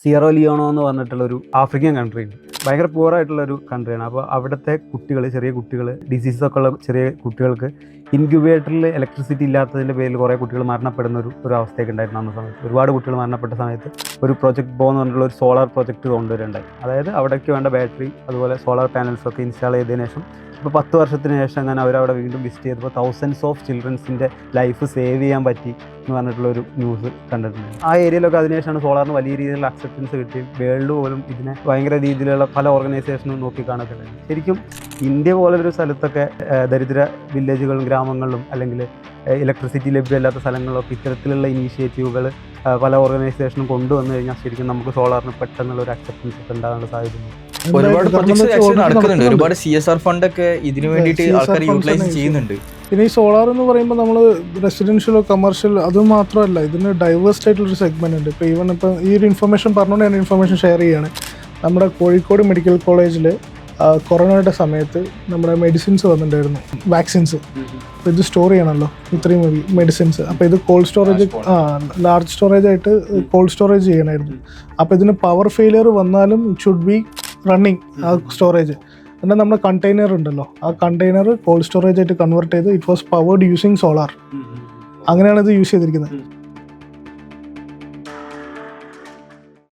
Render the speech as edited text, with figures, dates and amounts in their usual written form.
സിയറോ ലിയോണോ എന്ന് പറഞ്ഞിട്ടുള്ളൊരു African country ഉണ്ട്. ഭയങ്കര പുവറായിട്ടുള്ളൊരു കൺട്രിയാണ്. അപ്പോൾ അവിടുത്തെ കുട്ടികൾ, ചെറിയ കുട്ടികൾ, ഡിസീസൊക്കെ ഉള്ള ചെറിയ കുട്ടികൾക്ക് ഇൻക്യുബേറ്ററിൽ ഇലക്ട്രിസിറ്റി ഇല്ലാത്തതിൻ്റെ പേരിൽ കുറേ കുട്ടികൾ മരണപ്പെടുന്ന ഒരു അവസ്ഥയൊക്കെ ഉണ്ടായിരുന്നു. അന്ന സമയത്ത് ഒരുപാട് കുട്ടികൾ മരണപ്പെട്ട സമയത്ത് ഒരു പ്രോജക്റ്റ് ബോ എന്ന് പറഞ്ഞിട്ടുള്ള ഒരു സോളാർ പ്രോജക്റ്റ് കൊണ്ടുവരുന്നുണ്ടായി. അതായത് അവിടേക്ക് വേണ്ട ബാറ്ററി അതുപോലെ സോളാർ പാനൽസൊക്കെ ഇൻസ്റ്റാൾ ചെയ്തതിനു ശേഷം ഇപ്പോൾ 10 വർഷത്തിന് ശേഷം അങ്ങനെ അവരവിടെ വീണ്ടും വിസിറ്റ് ചെയ്തപ്പോൾ തൗസൻഡ്സ് ഓഫ് ചിൽഡ്രൻസിൻ്റെ ലൈഫ് സേവ് ചെയ്യാൻ പറ്റി എന്ന് പറഞ്ഞിട്ടുള്ളൊരു ന്യൂസ് കണ്ടിട്ടുണ്ട്. ആ ഏരിയയിലൊക്കെ അതിനുശേഷമാണ് സോളാറിന് വലിയ രീതിയിലുള്ള അക്സെപ്റ്റൻസ് കിട്ടി. വേൾഡ് പോലും ഇതിനെ ഭയങ്കര രീതിയിലുള്ള പല ഓർഗനൈസേഷനും നോക്കി കാണുന്നുണ്ട്. ശരിക്കും ഇന്ത്യ പോലൊരു സ്ഥലത്തൊക്കെ ദരിദ്ര വില്ലേജുകളും ഗ്രാമങ്ങളിലും അല്ലെങ്കിൽ ഇലക്ട്രിസിറ്റി ലഭ്യമല്ലാത്ത സ്ഥലങ്ങളിലൊക്കെ ഇത്തരത്തിലുള്ള ഇനീഷ്യേറ്റീവുകൾ പല ഓർഗനൈസേഷനും കൊണ്ടുവന്നു കഴിഞ്ഞാൽ ശരിക്കും നമുക്ക് സോളാറിന് പെട്ടെന്നുള്ള ഒരു അക്സെപ്റ്റൻസ് ഒക്കെ ഉണ്ടാകാനുള്ള സാധ്യതയുണ്ട്. ഒരുപാട് പ്രൊജക്ട്സ് നടക്കുന്നുണ്ട്. ഒരുപാട് CSR ഫണ്ടൊക്കെ ഇതിനു വേണ്ടിയിട്ട് ആൾക്കാർ യൂട്ടിലൈസ് ചെയ്യുന്നുണ്ട്. പിന്നെ ഈ സോളാർ എന്ന് പറയുമ്പോൾ നമ്മൾ റെസിഡൻഷ്യലോ കമേഴ്ഷ്യൽ അത് മാത്രമല്ല, ഇതിന് ഡൈവേഴ്സ്ഡ് ആയിട്ടുള്ളൊരു സെഗ്മെന്റ് ഉണ്ട്. ഇപ്പോൾ ഈവൻ ഇപ്പം ഈ ഒരു ഇൻഫർമേഷൻ പറഞ്ഞുകൊണ്ട് ഞാൻ ഇൻഫർമേഷൻ ഷെയർ ചെയ്യുകയാണ്. നമ്മുടെ കോഴിക്കോട് മെഡിക്കൽ കോളേജിൽ കൊറോണയുടെ സമയത്ത് നമ്മുടെ മെഡിസിൻസ് വന്നിട്ടുണ്ടായിരുന്നു, വാക്സിൻസ്. അപ്പോൾ ഇത് സ്റ്റോർ ചെയ്യണമല്ലോ ഇത്രയും മെഡിസിൻസ്. അപ്പോൾ ഇത് കോൾഡ് സ്റ്റോറേജ്, ലാർജ് സ്റ്റോറേജ് ആയിട്ട് കോൾഡ് സ്റ്റോറേജ് ചെയ്യണമായിരുന്നു. അപ്പോൾ ഇതിന് പവർ ഫെയിലിയർ വന്നാലും ഇറ്റ് ഷുഡ് ബി റണ്ണിങ് ആ സ്റ്റോറേജ്. എന്നാൽ നമ്മുടെ കണ്ടെയ്നർ ഉണ്ടല്ലോ, ആ കണ്ടെയ്നർ കോൾഡ് സ്റ്റോറേജ് ആയിട്ട് കൺവേർട്ട് ചെയ്ത് it was powered using solar. അങ്ങനെയാണ് ഇത് യൂസ് ചെയ്തിരിക്കുന്നത്.